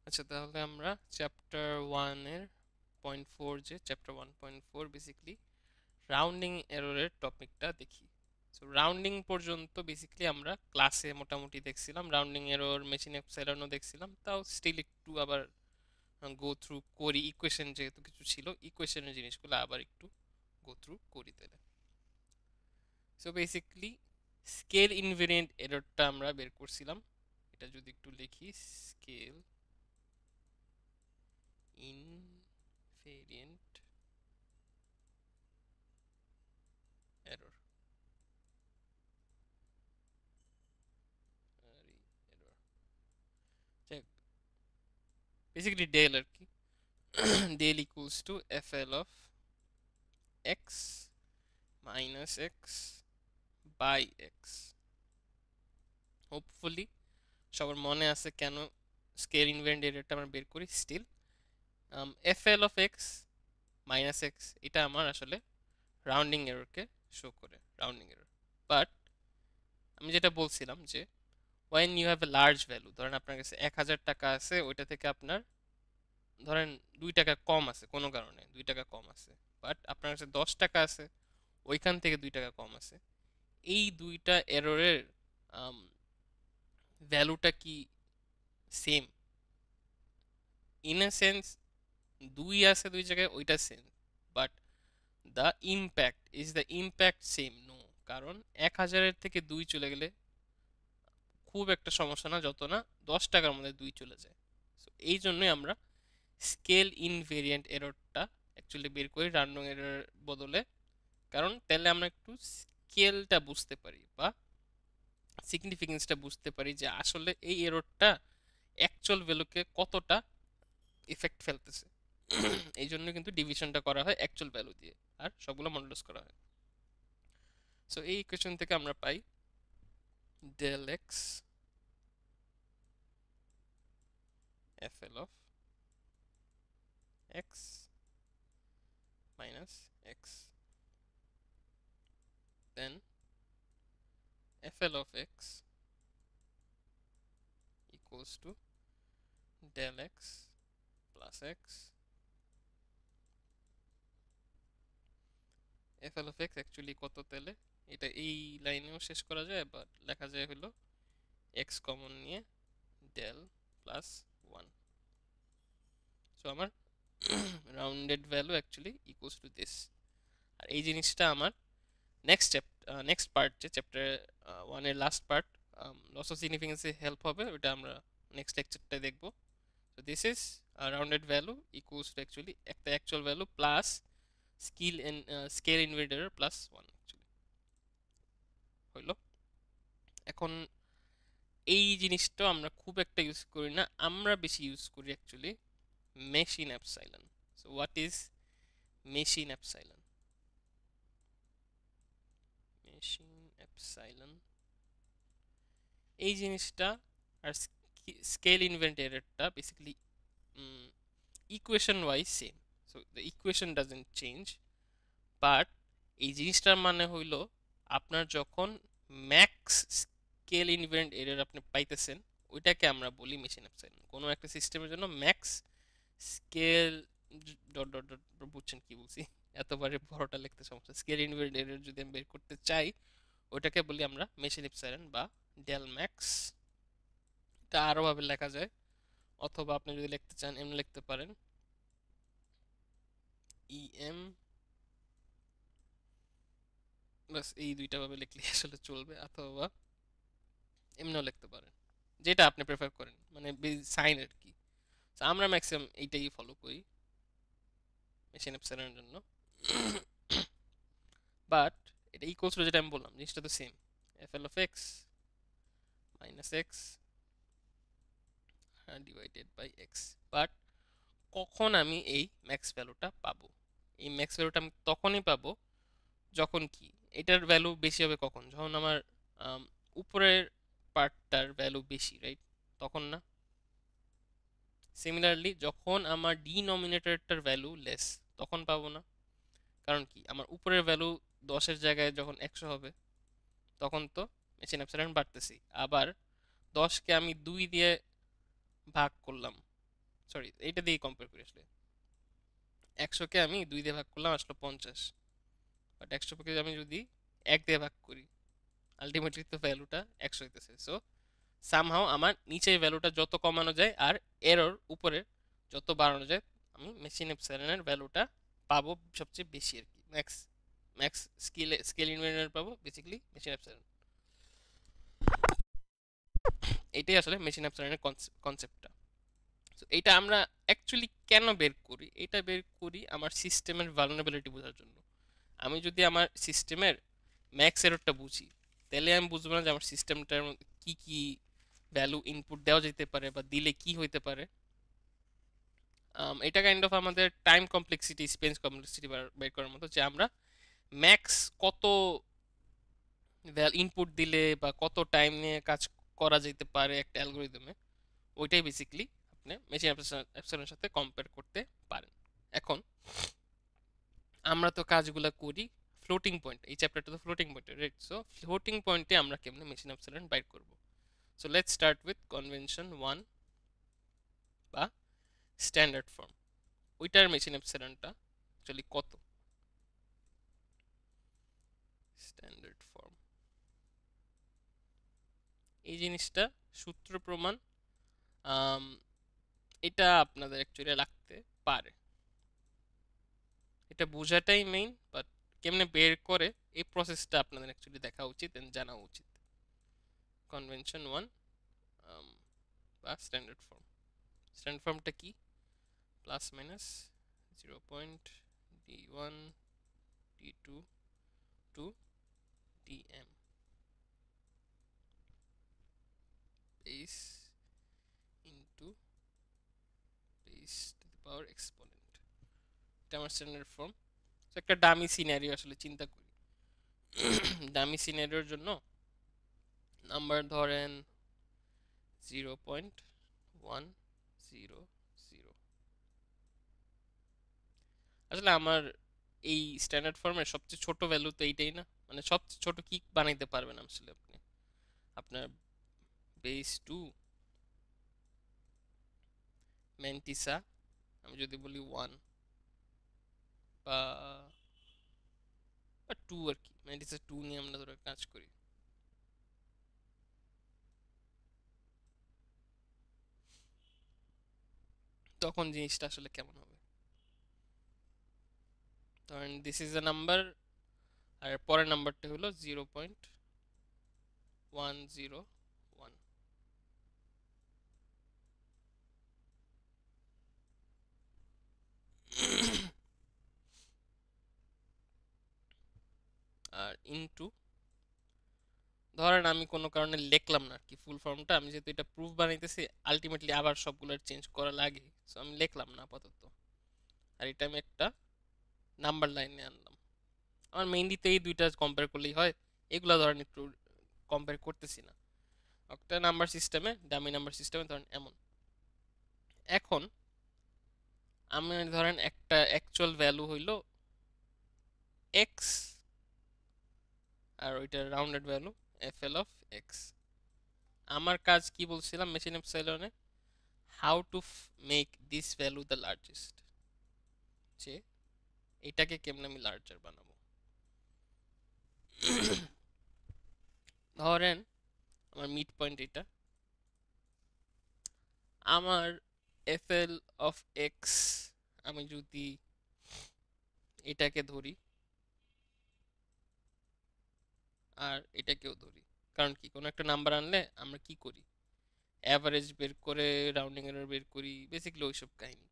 আচ্ছা, তাহলে আমরা চ্যাপ্টার 1 এর পয়েন্ট 4, যে চ্যাপ্টার 1.4 বেসিক্যালি রাউন্ডিং এররের টপিকটা দেখি। সো রাউন্ডিং পর্যন্ত বেসিক্যালি আমরা ক্লাসে মোটামুটি দেখছিলাম, রাউন্ডিং এরর, মেশিন এপসাইলনও দেখছিলাম, তাও স্টিল একটু আবার গো থ্রু করি, ইকুয়েশন যেহেতু কিছু ছিল, ইকুয়েশনের জিনিসগুলো আবার একটু গো থ্রু করি তাহলে। সো বেসিক্যালি স্কেল ইনভেরিয়েন্ট এররটা আমরা বের করছিলাম। এটা যদি একটু লিখি, scale invariant error, error basically del আর কি। Del equals to F L of x minus X by X. Hopefully সবার মনে আছে কেন স্কেল ইনভেরিয়েন্ট এররটা আমরা বের করি। Still f L of x minus x, এটা আমার আসলে রাউন্ডিং এররকে শো করে, রাউন্ডিং এরর। বাট আমি যেটা বলছিলাম যে when you have a large value, ধরেন আপনার কাছে 1000 টাকা আছে, ওইটা থেকে আপনার ধরেন 2 টাকা কম আছে, কোনো কারণে 2 টাকা কম আছে, বাট আপনার কাছে 10 টাকা আছে, ওইখান থেকে 2 টাকা কম আছে, এই দুইটা এররের ভ্যালুটা কি সেম? ইন এ সেন্স, দুই আছে দুই জায়গায়, ওইটা same, but the impact, is the impact same? No. কারণ 1000-এর থেকে 2 চলে গেলে খুব একটা সমস্যা না, যত না 10 টাকার মধ্যে 2 চলে যায়। সো এই জন্যই আমরা স্কেল ইনভেরিয়েন্ট এররটা অ্যাকচুয়ালি বের করি রান্ডম এরর বদলে। কারণ তাহলে আমরা একটু স্কেলটা বুঝতে পারি বা সিগনিফিকেন্সটা বুঝতে পারি যে আসলে এই এররটা অ্যাকচুয়াল ভ্যালুকে কতটা ইফেক্ট ফেলতেছে। এই জন্য কিন্তু ডিভিশনটা করা হয় অ্যাকচুয়াল ভ্যালু দিয়ে, আর সবগুলো মডুলাস করা হয়। সো এই ইকুয়েশন থেকে আমরা পাই del X F L of x minus X, then F L of X equals to del X plus X. F L of X actually কত তেলে, এটা এই লাইনেও শেষ করা যায়, বা লেখা যায় হলো এক্স কমন নিয়ে ডেল প্লাস 1। সো আমার rounded value actually equals to this. আর এই জিনিসটা আমার নেক্সট পার্ট, যে চ্যাপ্টার 1-এর লাস্ট পার্ট, লস অফ সিগনিফিকেন্সে হেল্প হবে, ওটা আমরা নেক্সট লেকচারটায় দেখবো। So this is a rounded value equals to actually the actual value plus scale inverter plus 1 actually হইলো। এখন এই জিনিসটা আমরা খুব একটা ইউজ করি না, আমরা বেশি ইউজ করি actually machine epsilon. So what is machine epsilon? Machine epsilon এই জিনিসটা আর স্কেল ইনভেন্টারেরটা basically equation wise same. So the equation doesn't change, but এই জিনিসটার মানে হইল আপনার যখন ম্যাক্স স্কেল ইনভেরিয়েন্ট এরর আপনি পাইতেছেন, ওইটাকে আমরা বলি মেশিন এপসাইলন। কোনো একটা সিস্টেমের জন্য max scale dot dot dot, বুঝছেন কি বলছি? এতবারে বড়টা লিখতে সমস্যা। স্কেল ইনভেরিয়েন্ট এরর যদি আমি বের করতে চাই, ওইটাকে বলি আমরা মেশিন এপসাইলন বা ডেল ম্যাক্স। এটা আরো ভাবে লেখা যায়, অথবা আপনি যদি লিখতে চান এমনি লিখতে পারেন, ই এম, বাস এই দুইটা ভাবে লিখলে আসলে চলবে, অথবা এমনিও লিখতে পারেন, যেটা আপনি প্রেফার করেন, মানে সাইন আর কি। তো আমরা ম্যাক্সিমাম এইটাই ফলো করি মেশিন এপসাইলনের জন্য। বাট এটা ইকুয়ালস টু, যেটা আমি বললাম, জিনিসটা তো same, f L of x minus x divided by x. But কখন আমি এই ম্যাক্স ভ্যালুটা পাবো? এই ম্যাক্স ভ্যালুটা আমি তখনই পাবো যখন কি এটার ভ্যালু বেশি হবে। কখন? যখন আমার উপরের পার্টটার ভ্যালু বেশি, রাইট? তখন না? সিমিলারলি যখন আমার ডিনোমিনেটরটার ভ্যালু লেস, তখন পাবো না? কারণ কি, আমার উপরের ভ্যালু 10-এর জায়গায় যখন 100 হবে, তখন তো মেশিন অ্যাপসাইলন বাড়তেছি। আবার 10কে আমি 2 দিয়ে ভাগ করলাম, সরি এইটা দিয়ে কম্পেয়ার করি আসলে। 100কে আমি 2 দিয়ে ভাগ করলাম আসলো 50, বাট 100কে আমি যদি 1 দিয়ে ভাগ করি আলটিমেটলি তো ভ্যালুটা 100 হইতেছে। সো সামহাও আমার নিচের ভ্যালুটা যত কমানো যায় আর এরর উপরে যত বাড়ানো যায় আমি মেশিন এপসাইলনের ভ্যালুটা পাবো সবচেয়ে বেশি আর কি, ম্যাক্স ম্যাক্স স্কেল ইনভেরিয়েন্ট পাবো বেসিক্যালি মেশিন এপসাইলন। এটাই আসলে মেশিন এপসাইলনের কনসেপ্টটা। তো এটা আমরা অ্যাকচুয়ালি কেন বের করি? এটা বের করি আমার সিস্টেমের ভালনারেবিলিটি বোঝার জন্য। আমি যদি আমার সিস্টেমের ম্যাক্স এররটা বুঝি তাহলে আমি বুঝবো না যে আমার সিস্টেমটার মধ্যে কি কি ভ্যালু ইনপুট দেওয়া যেতে পারে বা দিলে কি হইতে পারে। এটা কাইন্ড অফ আমাদের টাইম কমপ্লেক্সিটি স্পেস কমপ্লেক্সিটি বের করার মতো, যে আমরা ম্যাক্স কত ইনপুট দিলে বা কত টাইম নিয়ে কাজ করা যেতে পারে একটা অ্যালগোরিদমে, ওইটাই বেসিক্যালি আপনি মেশিন অ্যাপসাইলনের সাথে কম্পেয়ার করতে পারেন। এখন আমরা তো কাজগুলো করি ফ্লোটিং পয়েন্ট, এই চ্যাপ্টারটা তো ফ্লোটিং পয়েন্টে, রাইট? সো ফ্লোটিং পয়েন্টে আমরা কেমনে মেশিন অ্যাপসাইলন বাইর করব? So let's start with convention 1 বা স্ট্যান্ডার্ড ফর্ম। ওইটার মেশিন অ্যাপসাইলনটা অ্যাকচুয়ালি কত? স্ট্যান্ডার্ড ফর্ম এই জিনিসটা সূত্র প্রমাণ এটা আপনাদের অ্যাকচুয়ালি লাগতে পারে, এটা বোঝাটাই মেইন, বাট কেমনে বের করে এই প্রসেসটা আপনাদের অ্যাকচুয়ালি দেখা উচিত এন্ড জানা উচিত। কনভেনশন 1 বা স্ট্যান্ডার্ড ফর্ম। স্ট্যান্ডার্ড ফর্মটা কি? Plus minus 0.d1 d2 to dm base into base to the power exponent, এটা আমার স্ট্যান্ডার্ড ফর্ম। তো একটা ডামি সিনারিও আসলে চিন্তা করি। ডামি সিনারিওর জন্য নাম্বার ধরেন 0.100। আসলে আমার এই স্ট্যান্ডার্ড ফর্মের সবচেয়ে ছোট ভ্যালু তো এইটাই না, মানে সবচেয়ে ছোট কি বানাইতে পারবেন আসলে আপনি? আপনার বেস 2 ম্যান্টিসা, আমি যদি বলি 1 বা 2 আর কি, ম্যান্টিসা 2 নিয়ে আমরা ধরে কাজ করি। তখন জিনিসটা আসলে কেমন হবে? ধরেন দিস ইজ আ নাম্বার আর পরের নাম্বারটা হলো 0.101। আর ইনটু, ধরেন আমি কোনো কারণে লিখলাম না আর কি ফুল ফর্মটা, আমি যেহেতু এটা প্রুফ বানাইতেছি আলটিমেটলি আবার সবগুলো চেঞ্জ করা লাগে, সো আমি লিখলাম না আপাতত। আর এটা আমি একটা নাম্বার লাইনে আনলাম। আমার মেইনলি তো এই দুইটা কম্পেয়ার করলেই হয়, এগুলা ধরেন একটু কম্পেয়ার করতেছি না। একটা নাম্বার সিস্টেমে, ডামি নাম্বার সিস্টেমে ধরেন এমন। এখন আমি ধরেন একটা অ্যাকচুয়াল ভ্যালু হইল এক্স আর ওইটার rounded value F L of X. আমার কাজ কি বলছিলাম মেশিন এপসাইলনে? How to make this value the largest, যে এটাকে কেমনে আমি লার্জার বানাবো। ধরেন আমার মিড পয়েন্ট এটা, আমার এফএল অফ এক্স আমি যদি এটাকে ধরি আর এটাকেও ধরি, কারণ কি কোনো একটা নাম্বার আনলে আমরা কি করি? অ্যাভারেজ বের করে রাউন্ডিং এরর বের করি, বেসিক্যালি ওইসব কাহিনী।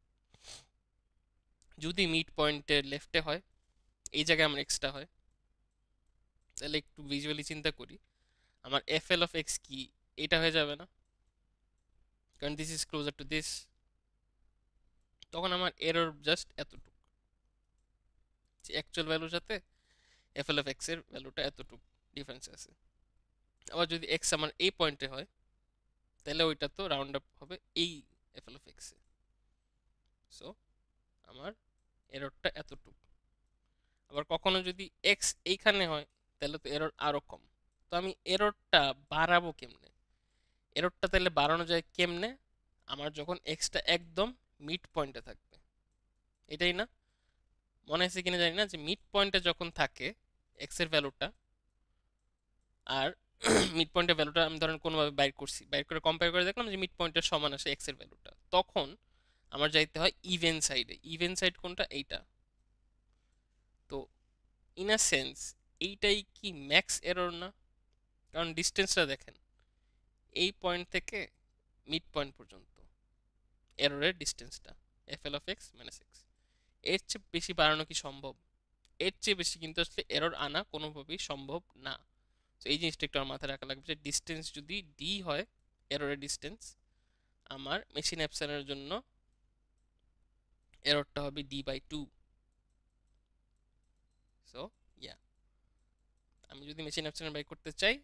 যদি মিড পয়েন্টের লেফটে হয়, এই জায়গায় আমার এক্সটা হয়, তাহলে একটু ভিজুয়ালি চিন্তা করি, আমার এফএল অফ এক্স কি? এটা হয়ে যাবে না? কারণ this is closer to this. তখন আমার এরর জাস্ট এতটুকু, যে অ্যাকচুয়াল ভ্যালুর সাথে এফএল অফ এক্স এর ভ্যালুটা এতটুকু ডিফারেন্স আছে। আবার যদি এক্স আমার এই পয়েন্টে হয় তাহলে ওইটা তো রাউন্ড আপ হবে এই FL of x A. So আমার এররটা এতটুকু। আবার কখনো যদি এক্স এইখানে হয় তাহলে তো এরর আরো কম। তো আমি এররটা বাড়াবো কেমনে? এররটা তাহলে বাড়ানো যায় কেমনে? আমার যখন এক্সটা একদম মিড পয়েন্টে থাকবে, এটাই না? মনে আছে কিনা জানি না, যে মিড পয়েন্টে যখন থাকে এক্স এর ভ্যালুটা, আর মিড পয়েন্টের ভ্যালুটা আমি ধরেন কোনোভাবে বাইর করছি, বাইর করে কম্পেয়ার করে দেখলাম যে মিড পয়েন্টের সমান আসে এক্স এর ভ্যালুটা, তখন আমার যাইতে হয় ইভেন সাইডে। ইভেন সাইড কোনটা? এইটা। তো ইন আ সেন্স এইটাই কি ম্যাক্স এরর না? কারণ ডিস্টেন্সটা দেখেন, এই পয়েন্ট থেকে মিড পয়েন্ট পর্যন্ত এররের ডিস্টেন্সটা F L of x minus X, এর চেয়ে বেশি বাড়ানো কি সম্ভব? এর চেয়ে বেশি কিন্তু আসলে এরর আনা কোনোভাবেই সম্ভব না। তো এই জিনিসটা একটু আমার মাথায় রাখা লাগবে, যে ডিস্টেন্স যদি ডি হয়, এররের ডিস্টেন্স, আমার মেশিন অ্যাপসনের জন্য এররটা হবে d/2। সো ইয়া, আমি যদি মেশিন অ্যাপসনের বাই করতে চাই,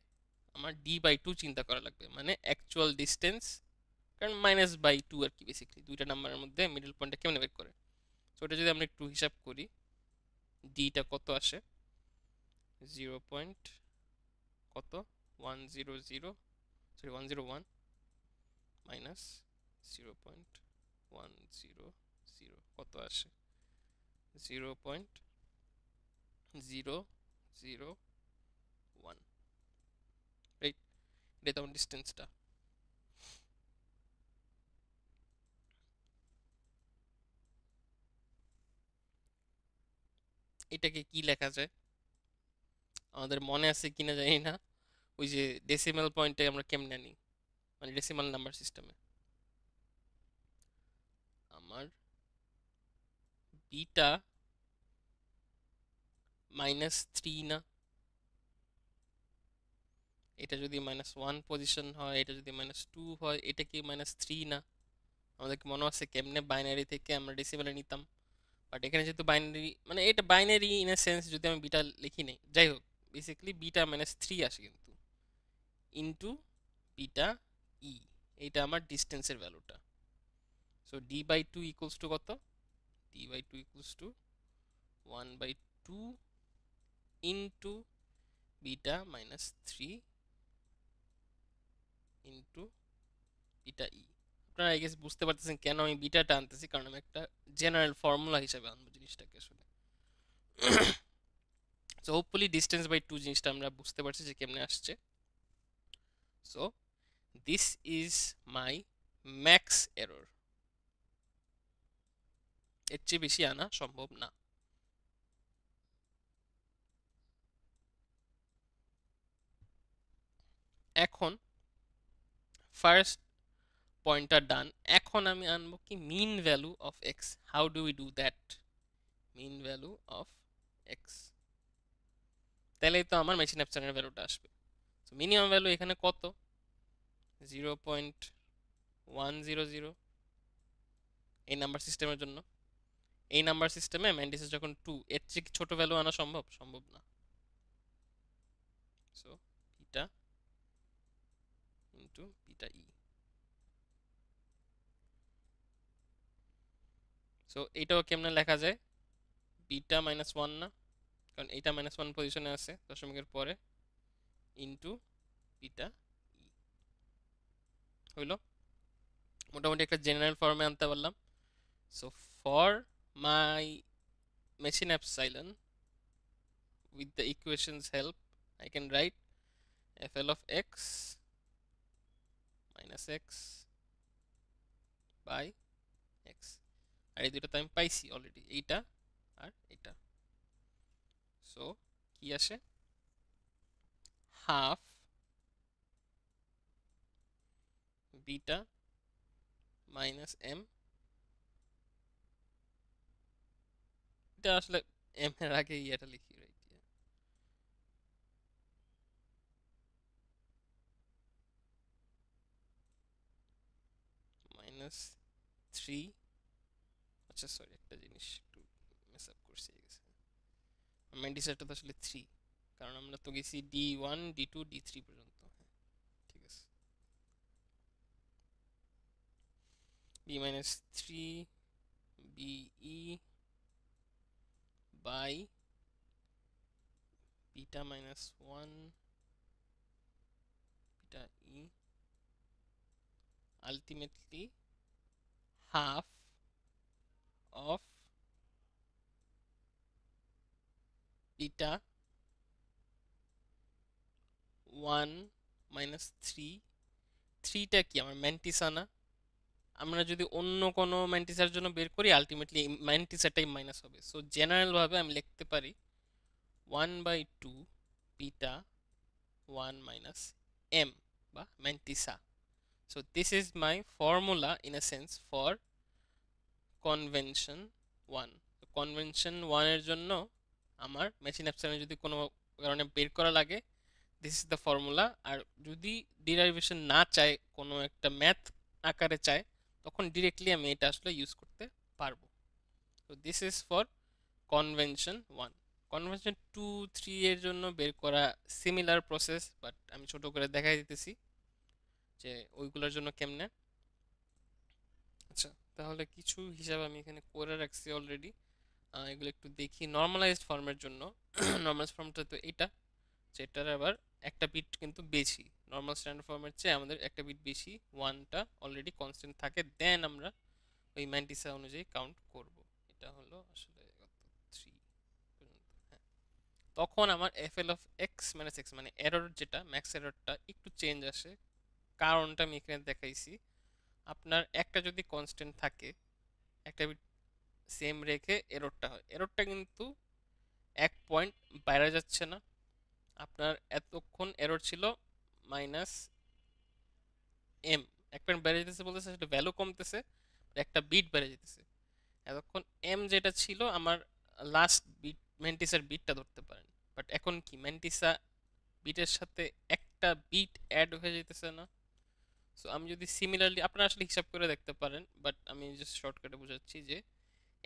আমার d/2 চিন্তা করা লাগবে, মানে অ্যাকচুয়াল ডিস্টেন্স। কারণ -/2 আর কি, বেসিক্যালি দুইটা নাম্বারের মধ্যে মিডল পয়েন্টটা কেমনে বের করে। সো এটা যদি আমরা একটু হিসাব করি, ডিটা কত আসে, 0 পয়েন্ট কত 100, সরি 101 মাইনাস 0.100 কত আসে, 0.001, রাইট? এটা তো আমার ডিস্টেন্সটা। এটাকে কি লেখা যায় আমাদের মনে আছে কিনা জানি না, ওই যে ডেসিমাল পয়েন্টে আমরা কেমনে নিই, মানে ডেসিমাল নাম্বার সিস্টেমে আমার বিটা -3 না? এটা যদি -1 পজিশন হয়, এটা যদি -2 হয়, এটা কি -3 না? আমাদেরকে মনে আছে কেমনে বাইনারি থেকে আমরা ডেসিমালে নিতাম, বাট এখানে যেহেতু বাইনারি, মানে এটা বাইনারি ইন এ সেন্স, যদি আমি বিটা লিখি নেই, যাই হোক, বেসিক্যালি বিটা -3 আসে কিন্তু, ইনটু বিটা ই, এইটা আমার ডিস্টেন্সের ভ্যালুটা। সো d/2 ইকুয়ালস টু কত? d/2 equals to 1/2 into beta -3 into beta E. আপনারা আই গেস বুঝতে পারতেছেন কেন আমি বিটাটা আনতেছি, কারণ আমি একটা জেনারেল ফর্মুলা হিসাবে আনবো জিনিসটাকে আসলে। সো হোপফুলি ডিস্টেন্স বাই 2 জিনিসটা আমরা বুঝতে পারছি যে কেমনে আসছে। So this is my max error, এর চেয়ে বেশি আনা সম্ভব না। এখন ফার্স্ট পয়েন্টটা ডান, এখন আমি আনবো কি mean value of x. How do we do that? Mean value of x, তাহলেই তো আমার মেশিন অ্যাপসনের ভ্যালুটা আসবে। তো মিনিমাম ভ্যালু এখানে কত? 0.100 এই নাম্বার সিস্টেমের জন্য। এই নাম্বার সিস্টেমে ম্যান্ডিসেস যখন 2, এর চেয়ে কি ছোট ভ্যালু আনা সম্ভব? সম্ভব না। সো বিটা ইন্টু বিটা ই। সো এইটাও কেমনে লেখা যায়? বিটা -1 না, কারণ এইটা -1 পজিশনে আছে দশমিকের পরে, ইন্টু বিটা ই। হইল, মোটামুটি একটা জেনারেল ফর্মে আনতে পারলাম। So for my machine epsilon, with the equations help, I can write fl of x minus x by x, আর এই দুটো তো আমি পাইছি অলরেডি, এইটা আর এটা। সো কি আসে? হাফ বিটা মাইনাস এম, এটা আসলে এম এর আগে এটা লিখি, রাইট? -3, আচ্ছা সরি একটা জিনিস একটু মেস আপ করছি, ম্যান্ডিসেটটা তো আসলে 3, কারণ আমরা তো গেছি D1 D2 D3 পর্যন্ত। ঠিক আছে, b-3 be by beta -1 beta e, ultimately half of beta 1 minus 3, 3টা কি আমার ম্যান্টিসা না? আমরা যদি অন্য কোনো ম্যান্টিসার জন্য বের করি আলটিমেটলি ম্যান্টিসাটাই মাইনাস হবে। সো জেনারেল ভাবে আমি লিখতে পারি 1/2 বিটা 1 minus m বা mantissa. So this is my formula in a sense for convention 1. So convention 1 এর জন্য আমার মেশিন অ্যাপসনে যদি কোনো কারণে বের করা লাগে দিস ইজ দ্য ফর্মুলা। আর যদি ডিরাইভেশন না চাই, কোনো একটা ম্যাথ আকারে চাই, তখন ডিরেক্টলি আমি এটা আসলে ইউজ করতে পারবো। তো this is for convention 1। Convention 2, 3 এর জন্য বের করা সিমিলার প্রসেস, বাট আমি ছোট করে দেখাই দিতেছি যে ওইগুলোর জন্য কেমনে। আচ্ছা, তাহলে কিছু হিসাব আমি এখানে করে রাখছি অলরেডি, এগুলো একটু দেখি। নর্মালাইজড ফর্মের জন্য নর্মালাইজড ফর্মটা তো এটা, যেটার আবার একটা বিট কিন্তু বেশি, নর্মাল স্ট্যান্ডার্ড ফর্মের চেয়ে আমাদের একটা বিট বেশি, ওয়ানটা অলরেডি কনস্ট্যান্ট থাকে, দেন আমরা ওই ম্যান্টিসা অনুযায়ী কাউন্ট করব। এটা হলো আসলে 3 পর্যন্ত, হ্যাঁ। তখন আমার FL of x minus x মানে এরর, যেটা ম্যাক্স এররটা একটু চেঞ্জ আসে। কারণটা আমি এখানে দেখাইছি। আপনার একটা যদি কনস্ট্যান্ট থাকে, একটা বিট সেম রেখে এররটা হয়, এররটা কিন্তু এক পয়েন্ট বাইরে যাচ্ছে না। আপনার এতক্ষণ এরর ছিল মাইনাস এম, এক পয়েন্ট বেড়ে যেতেছে বলতেছে, সেটা ভ্যালু কমতেছে, একটা বিট বেড়ে যেতেছে। এতক্ষণ এম যেটা ছিল আমার লাস্ট বিট, ম্যান্টিসার বিটটা ধরতে পারেন, বাট এখন কি ম্যান্টিসা বিটের সাথে একটা বিট অ্যাড হয়ে যেতেছে না। সো আমি যদি সিমিলারলি, আপনারা আসলে হিসাব করে দেখতে পারেন, বাট আমি জাস্ট শর্টকাটে বোঝাচ্ছি যে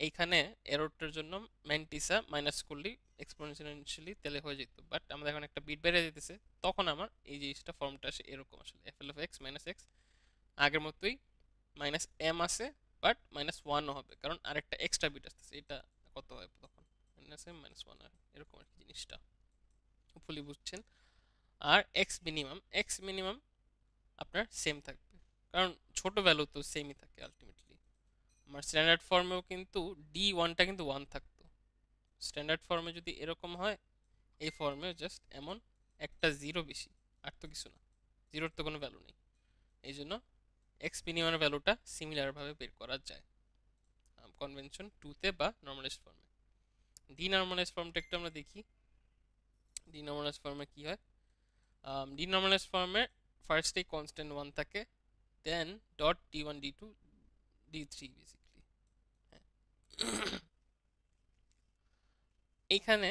এইখানে এররটার জন্য ম্যান্টিসা মাইনাস করলে এক্সপোনেনশিয়ালি তেলে হয়ে যেত, বাট আমাদের এখন একটা বিট বেড়ে যেতেছে, তখন আমার এই জিনিসটা ফর্মটা আসে এরকম। আসলে FL of x minus x আগের মতোই মাইনাস এম আছে, বাট মাইনাস ওয়ানও হবে, কারণ আরেকটা এক্সট্রা বিট আসতেছে। এটা কত হয় তখন, মাইনাস এম মাইনাস ওয়ান, এরকম আর কি জিনিসটা, ফুলি বুঝছেন। আর এক্স মিনিমাম আপনার সেম থাকবে, কারণ ছোট ভ্যালু তো সেমই থাকে আলটিমেটলি। আমার স্ট্যান্ডার্ড ফর্মেও কিন্তু ডি ওয়ানটা কিন্তু ওয়ান থাকতো। স্ট্যান্ডার্ড ফর্মে যদি এরকম হয়, এই ফর্মে জাস্ট এমন একটা জিরো বেশি, আর তো কিছু না, জিরোর তো কোনো ভ্যালু নেই। এই জন্য এক্স মিনিমামের ভ্যালুটা সিমিলারভাবে বের করা যায় কনভেনশন টুতে বা নর্মালাইজড ফর্মে। ডিনর্মালাইজড ফর্মটা একটু আমরা দেখি। ডিনর্মালাইজড ফর্মে কি হয়? ডিনর্মালাইজড ফর্মে ফার্স্টেই কনস্ট্যান্ট ওয়ান থাকে, then dot D one D two D three basically. হ্যাঁ, এইখানে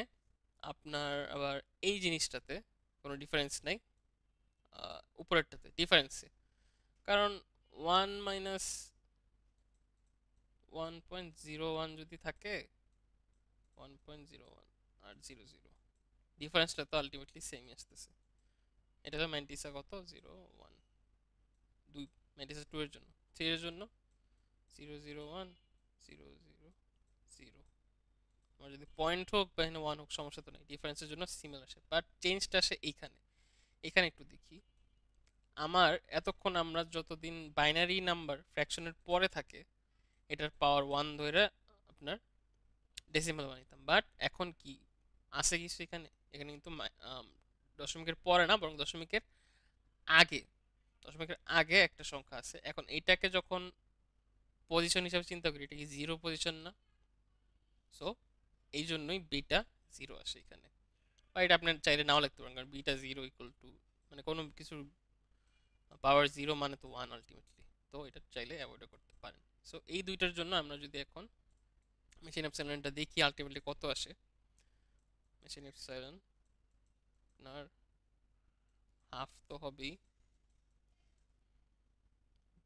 আপনার আবার এই জিনিসটাতে কোনো ডিফারেন্স নাই, উপরেরটাতে ডিফারেন্সে, কারণ 1-1.01 যদি থাকে, 1.01 আর 00, ডিফারেন্সটা তো আলটিমেটলি সেমই আসতেছে। এটা তো ম্যান্টিসা কত, 0 1 2, ম্যান্টিসা 2 এর জন্য, 3 এর জন্য 0 0 1 0 0 0। আমার যদি পয়েন্ট হোক বা এখানে ওয়ান হোক সমস্যা তো নেই, ডিফারেন্সের জন্য সিমিলার আসে, বাট চেঞ্জটা আসে এইখানে। এখানে একটু দেখি, আমার এতক্ষণ আমরা যতদিন বাইনারি নাম্বার ফ্র্যাকশনের পরে থাকে এটার পাওয়ার ওয়ান ধরে আপনার ডেসিমাল বানাইতাম, বাট এখন কি আছে কিছু এখানে, এখানে কিন্তু দশমিকের পরে না, বরং দশমিকের আগে, দশমিকের আগে একটা সংখ্যা আছে। এখন এইটাকে যখন পজিশন হিসাবে চিন্তা করি, এটা কি জিরো পজিশন না? সো এই জন্যই বিটা জিরো আসে এখানে, বা এটা আপনার চাইলে নাও লিখতে পারেন, কারণ বিটা জিরো ইকুয়াল টু মানে কোনো কিছুর পাওয়ার জিরো মানে তো ওয়ান আলটিমেটলি, তো এটা চাইলে অ্যাভয়েড করতে পারেন। সো এই দুইটার জন্য আমরা যদি এখন মেশিন এপসাইলনটা দেখি আলটিমেটলি কত আসে। মেশিন এপসাইলন আপনার হাফ তো হবেই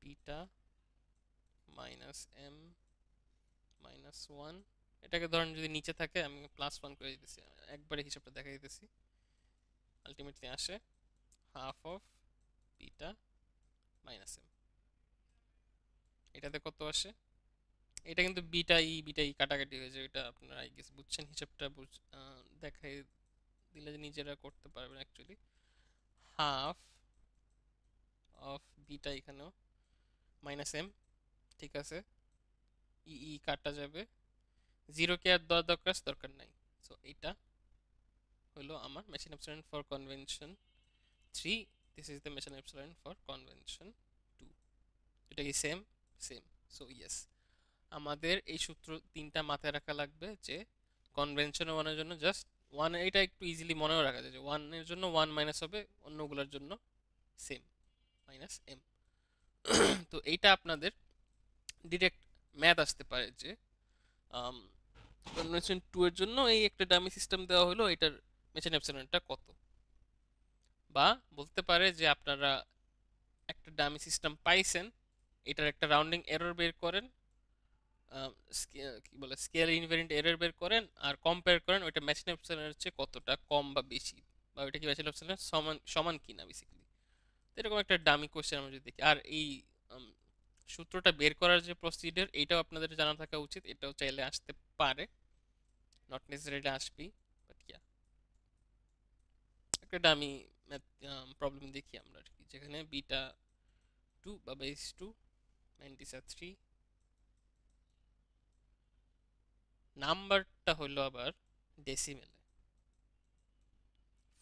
beta minus m minus one, এটাকে ধরেন যদি নিচে থাকে আমি প্লাস ওয়ান করে দিতেছি, একবারে হিসাবটা দেখা দিতেছি, আলটিমেটলি আসে half of beta minus m. এটাতে কত আসে? এটা কিন্তু বিটা ই কাটাকাটি হয়েছে, এটা আপনারা আই গেস বুঝছেন, হিসাবটা দেখাই দিলে যে নিজেরা করতে পারবেন অ্যাকচুয়ালি। হাফ অফ বিটা এখানেও মাইনাস এম, ঠিক আছে, কাটা যাবে, 0 কে আর দেওয়ার দরকার নাই। সো এটা হলো আমার machine epsilon for convention 3, this is the machine epsilon for convention 2। এটা কি সেম? সেম। সো ইয়েস, আমাদের এই সূত্র তিনটা মাথায় রাখা লাগবে যে কনভেনশন ওয়ানের জন্য জাস্ট ওয়ান, এটা একটু ইজিলি মনেও রাখা যায় যে ওয়ানের জন্য ওয়ান মাইনাস হবে, অন্যগুলোর জন্য সেম, মাইনাস এম। তো এইটা আপনাদের ডিরেক্ট ম্যাথ আসতে পারে যে কনভেনশন টু এর জন্য এই একটা ডামি সিস্টেম দেওয়া হলো, এটার মেশিন এপসিলনটা কত, বা বলতে পারে যে আপনারা একটা ডামি সিস্টেম পাইছেন, এটার একটা রাউন্ডিং এরর বের করেন, কি বলে স্কেল ইনভেরিয়েন্ট এরর বের করেন, আর কম্পেয়ার করেন ওইটা মেশিন এপসিলনের চেয়ে কতটা কম বা বেশি, বা ওইটা কি মেশিন এপসিলনের সমান সমান কিনা বেসিক্যালি। এরকম একটা ডামি কোশ্চেন আমরা যদি দেখি, আর এই সূত্রটা বের করার যে প্রসিডিউর, এইটাও আপনাদের জানা থাকা উচিত, এটাও চাইলে আসতে পারে, নট নেসেসারিলি আসবেই, বাট ইয়া একটা ডামি প্রবলেম দেখি আমরা আর কি, যেখানে বিটা 2 বা বেস 2 ম্যান্টিসা 3, নাম্বারটা হলো আবার ডেসিমেলে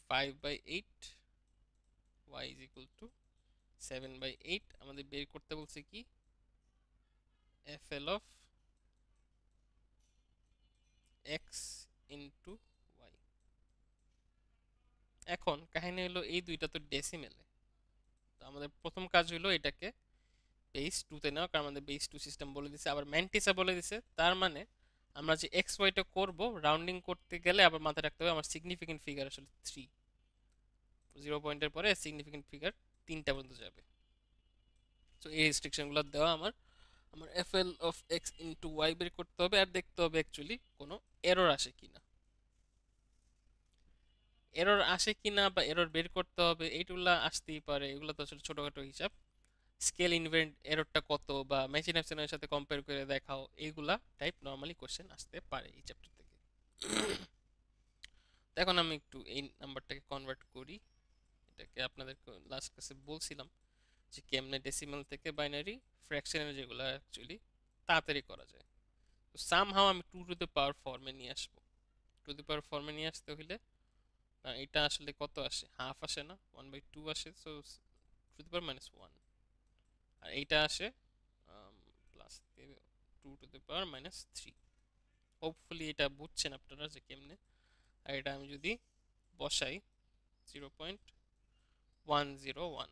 5/8, y is equal to 7/8। আমাদের বের করতে বলছে কি FL of x into y। এখন কাহিনী হলো এই দুইটা তো ডেসিমেলে, তো আমাদের প্রথম কাজ হলো এটাকে বেস 2 তে নেওয়া, কারণ আমাদের বেস 2 সিস্টেম বলে দিছে, আবার ম্যান্টিসা বলে দিছে, তার মানে আমরা যে এক্স ওয়াইটা করব রাউন্ডিং করতে গেলে আবার মাথায় রাখতে হবে আমার সিগনিফিকেন্ট ফিগার আসলে 3, 0 পয়েন্টের পরে সিগনিফিকেন্ট ফিগার 3টা পর্যন্ত যাবে। সো এই রেস্ট্রিকশনগুলো দেওয়া আমার আমার FL of x into y বের করতে হবে, আর দেখতে হবে অ্যাকচুয়ালি কোনো এরর আসে কিনা, এরর আসে কিনা বা এরর বের করতে হবে, এইগুলা আসতেই পারে, এগুলো তো আসলে ছোটখাটো হিসাব। স্কেল ইনভেন্ট এররটা কত, বা মেশিন অ্যাপসনের সাথে কম্পেয়ার করে দেখাও, এইগুলা টাইপ নর্মালি কোশ্চেন আসতে পারে এই চ্যাপ্টার থেকে। এখন আমি একটু এই নাম্বারটাকে কনভার্ট করি, এটাকে আপনাদের লাস্ট ক্লাসে বলছিলাম যে কেমনে ডেসিমাল থেকে বাইনারি ফ্র্যাকশনের যেগুলো অ্যাকচুয়ালি তাড়াতাড়ি করা যায়। তো সামহাও আমি 2 টু দ্য পাওয়ার ফর্মে নিয়ে আসবো। 2 টু দ্য পাওয়ার ফর্মে নিয়ে আসতে হইলে এটা আসলে কত আসে, হাফ আসে না, 1/2 আসে, সো 2 টু দ্য পাওয়ার -1, আর এইটা আসে plus 2 to the power -3। Hopefully এটা বুঝছেন আপনারা যে কেমনে। আর এটা আমি যদি বসাই 0.101,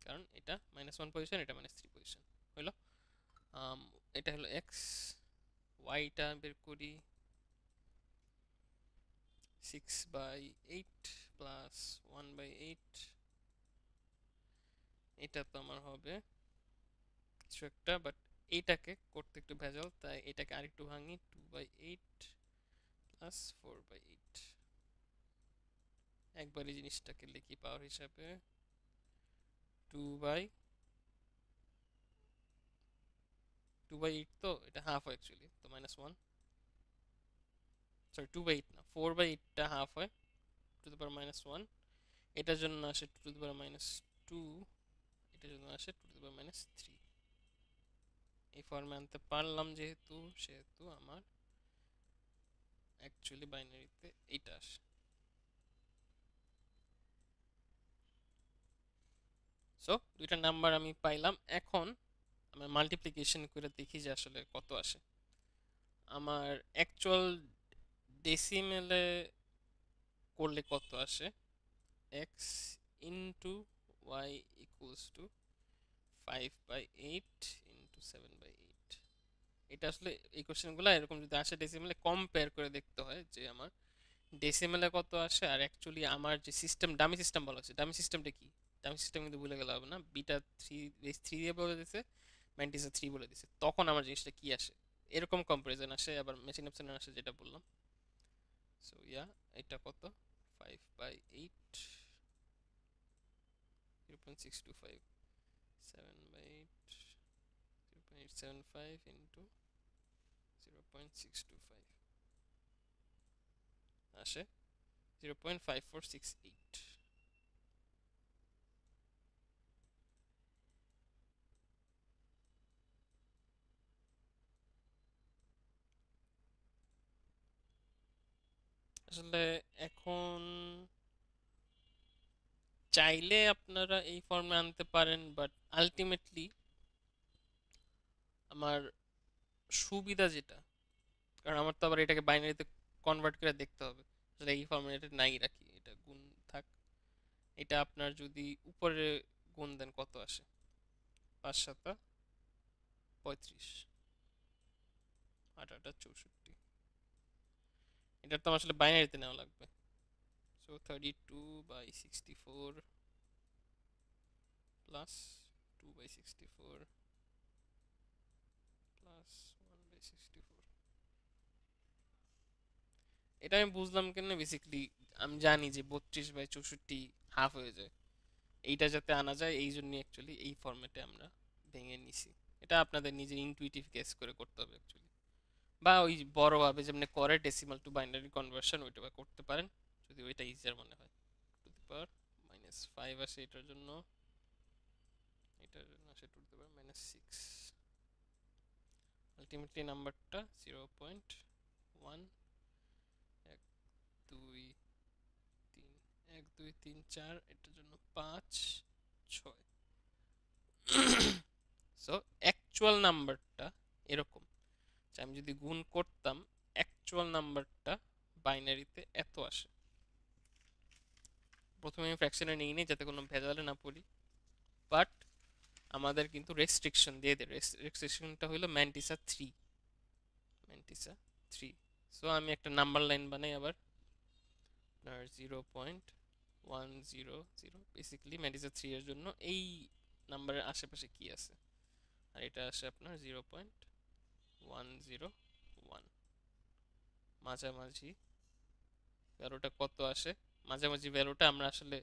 কারণ এটা -1 পজিশন, এটা -3 পজিশন হইলো। এটা হলো এক্স, ওয়াইটা বের করি 6/8 প্লাস 1/8, এটা তো আমার হবে কিছু একটা, বাট এইটাকে করতে একটু ভেজাল, তাই এটাকে আরেকটু ভাঙি, 2/8 প্লাস 4/8, একবার এই জিনিসটাকে লিখি পাওয়ার হিসাবে 2/8, তো এটা হাফ হয় অ্যাকচুয়ালি, তো -1, সরি 2/8 না, 4/8টা হাফ হয়, টু দ্য পাওয়ার -1, এটার জন্য আসে 2 টু দ্য পাওয়ার -2, এটার জন্য আসে 2 টু দ্য পাওয়ার -3। এই ফর্মে আনতে পারলাম যেহেতু, সেহেতু আমার অ্যাকচুয়ালি বাইনারিতে এইটা আসে। সো দুইটা নাম্বার আমি পাইলাম, এখন আমি মাল্টিপ্লিকেশন করে দেখি যে আসলে কত আসে। আমার অ্যাকচুয়াল ডেসিমেলে করলে কত আসে, x into y equals to 5/8 into 7/8। এটা আসলে এই কোশ্চেনগুলো এরকম যদি আসে ডেসিমেলে কম্পেয়ার করে দেখতে হয় যে আমার ডেসিমেলে কত আসে, আর অ্যাকচুয়ালি আমার যে সিস্টেম ডামি সিস্টেম বলা হচ্ছে, ডামি সিস্টেমটা কি, ডামি সিস্টেম কিন্তু ভুলে গেলে হবে না, বিটা 3 বেস 3 দিয়ে বলে দিছে, ম্যান্টিসা 3 বলে দিছে, তখন আমার জিনিসটা কি আসে, এরকম কম্পারিজন আসে, আবার মেশিন অপশনের আসে যেটা বললাম। সো ইয়া, এটা কত, 5/8, 0.625, 7/8, 0.875 ইন্টু 0.625 আসে 0.5468। আসলে এখন চাইলে আপনারা এই ফর্মে আনতে পারেন, বাট আলটিমেটলি আমার সুবিধা যেটা, কারণ আমার তো আবার এটাকে বাইনারিতে কনভার্ট করে দেখতে হবে, আসলে এই ফর্মে এটা নাই রাখি, এটা গুণ থাক। এটা আপনার যদি উপরে গুণ দেন কত আসে, 5 7 35, 8 8 64, এটা তো আমার আসলে বাইনারিতে নেওয়া লাগবে। So 32/64 plus 2/64 plus 1/64। এটা আমি বুঝলাম কেন, বেসিক্যালি আমি জানি যে 32/64 হাফ হয়ে যায়, এইটা যাতে আনা যায় এই জন্য অ্যাকচুয়ালি এই ফরম্যাটে আমরা ভেঙে নিছি। এটা আপনাদের নিজের ইনটুইটিভ গেস করে করতে হবে অ্যাকচুয়ালি, বা ওই বড়ভাবে যেমনি করে ডেসিমাল টু বাইনারি কনভার্সন ওইটা বা করতে পারেন, যদি ওইটা ইজিয়ার মনে হয়। টু দি পাওয়ার -5 আসে এটার জন্য, এটার জন্য আসে টু দি পাওয়ার -6। আলটিমেটলি নাম্বারটা 0.1 এক দুই তিন 1 2 3 4, এটার জন্য 5 6। সো অ্যাকচুয়াল নাম্বারটা এরকম, যে আমি যদি গুণ করতাম অ্যাকচুয়াল নাম্বারটা বাইনারিতে এত আসে। প্রথমে আমি ফ্র্যাকশনে নিই নি যাতে কোনো ভেজালে না পড়ি, বাট আমাদের কিন্তু রেস্ট্রিকশন দিয়ে দেয়। রেস্ট্রিকশনটা হলো ম্যান্টিসা 3, ম্যান্টিসা 3। সো আমি একটা নাম্বার লাইন বানাই আবার, আপনার 0.100, বেসিক্যালি ম্যান্টিসা 3 এর জন্য এই নাম্বারের আশেপাশে কি আছে, আর এটা আসে আপনার 0.101। মাঝামাঝি ভ্যালুটা কত আসে, মাঝামাঝি ভ্যালুটা আমরা আসলে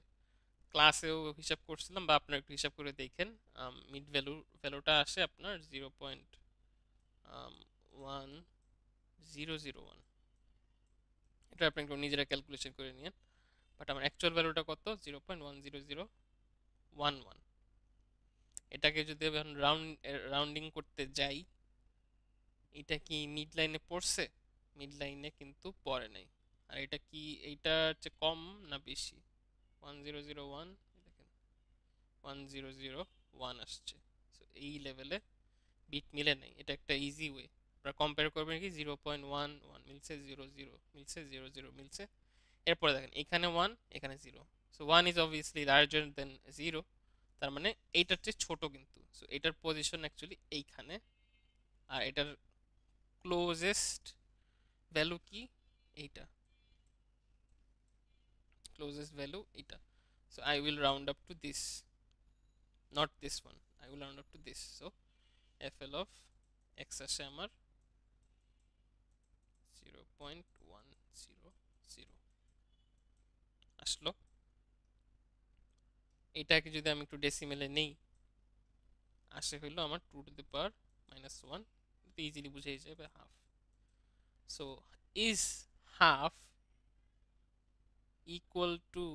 ক্লাসেও হিসাব করছিলাম, বা আপনার একটু হিসাব করে দেখেন। ভ্যালুটা আসে আপনার 0.1001। এটা আপনি একটু নিজেরা ক্যালকুলেশন করে নিন, বাট আমার অ্যাকচুয়াল ভ্যালুটা কত, 0.10011। এটাকে যদি আমি এখন রাউন্ডিং করতে যাই, এটা কি মিড লাইনে পড়ছে? মিড লাইনে কিন্তু পড়ে নাই। আর এটা কি, এইটার চেয়ে কম না বেশি? 1001, দেখেন 1001 আসছে। সো এই লেভেলে বিট মিলে নাই, এটা একটা ইজি ওয়ে। আপনারা কম্পেয়ার করবেন কি, 0.11 মিলছে, 00 মিলছে, 00 মিলছে, এরপরে দেখেন এখানে 1 এখানে 0। সো 1 ইজ অবভিয়াসলি লার্জার দেন 0, তার মানে এইটার চেয়ে ছোট কিন্তু। সো এটার পজিশন অ্যাকচুয়ালি এইখানে, আর এটার ক্লোজেস্ট ভ্যালু কি, এইটা closest value এটা। So I will round up to this, not this one, I will round up to this. So FL of x আসে আমার 0.100 আসলো। এটাকে যদি আমি একটু ডেসিমেলে নেই, আসে হইলো আমার 2 টু দি পাওয়ার -1, ইজিলি বুঝে যাবে half. So is half equal to,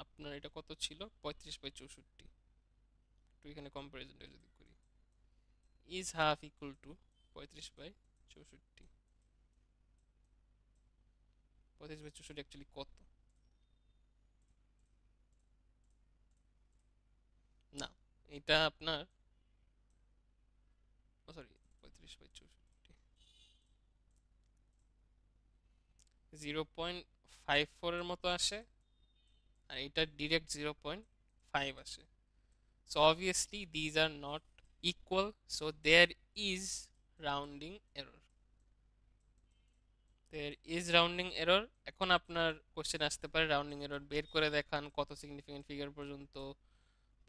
আপনার এটা কত ছিল, 35/64। একটু এখানে কম্পারিজনটা যদি করি, is half equal to 35/64। 35/64 actually কত? না, এটা আপনার, সরি, 35/64 0.54 এর মতো আসে, আর এটা ডিরেক্ট 0.5 আসে। So obviously these are not equal, so there is rounding error, there is rounding error. এখন আপনার কোশ্চেন আসতে পারে, রাউন্ডিং এরর বের করে দেখান কত সিগনিফিকেন্ট ফিগার পর্যন্ত,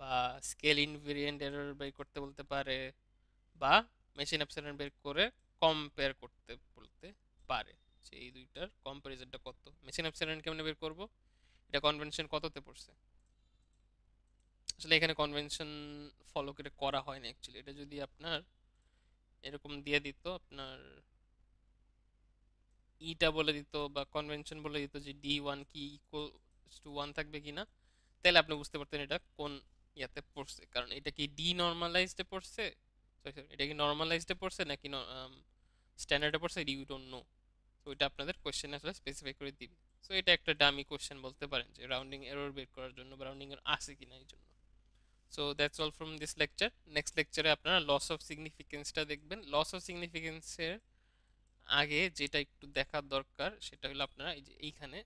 বা স্কেল ইনভেরিয়েন্ট এরর বের করতে বলতে পারে, বা মেশিন অ্যাপসিলন বের করে কম্পেয়ার করতে বলতে পারে, যে এই দুইটার কম্পারিজনটা কত। মেশিন অ্যাপসিলন কেমনে বের করব, এটা কনভেনশন কততে পড়ছে? আসলে এখানে কনভেনশন ফলো করে করা হয় না অ্যাকচুয়ালি। এটা যদি আপনার এরকম দিয়ে দিত, আপনার ইটা বলে দিত বা কনভেনশন বলে দিত যে D1 কি ইকুয়াল টু 1 থাকবে কিনা, তাহলে আপনি বুঝতে পারতেন এটা কোন ইয়াতে পড়ছে। কারণ এটা কি ডি নর্মালাইজডে পড়ছে, সরি সরি, এটা কি নর্মালাইজডে পড়ছে নাকি স্ট্যান্ডার্ডে পড়ছে, ইউ ডোন্ট নো। তো ওইটা আপনাদের কোশ্চেনে আসলে স্পেসিফাই করে দিবে। সো এটা একটা ডামি কোশ্চেন বলতে পারেন, যে রাউন্ডিং এরর বের করার জন্য বা রাউন্ডিং এর আছে কিনা এই জন্য। So that's all from this lecture. Next লেকচারে আপনারা লস অফ সিগনিফিকেন্সটা দেখবেন। লস অফ সিগনিফিকেন্সের আগে যেটা একটু দেখার দরকার সেটা হলো আপনারা এই যে এইখানে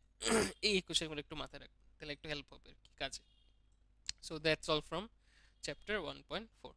এই কোশ্চেনগুলো একটু মাথায় রাখবেন, তাহলে একটু হেল্প হবে আর কি কাজে। So that's all from chapter 1.4।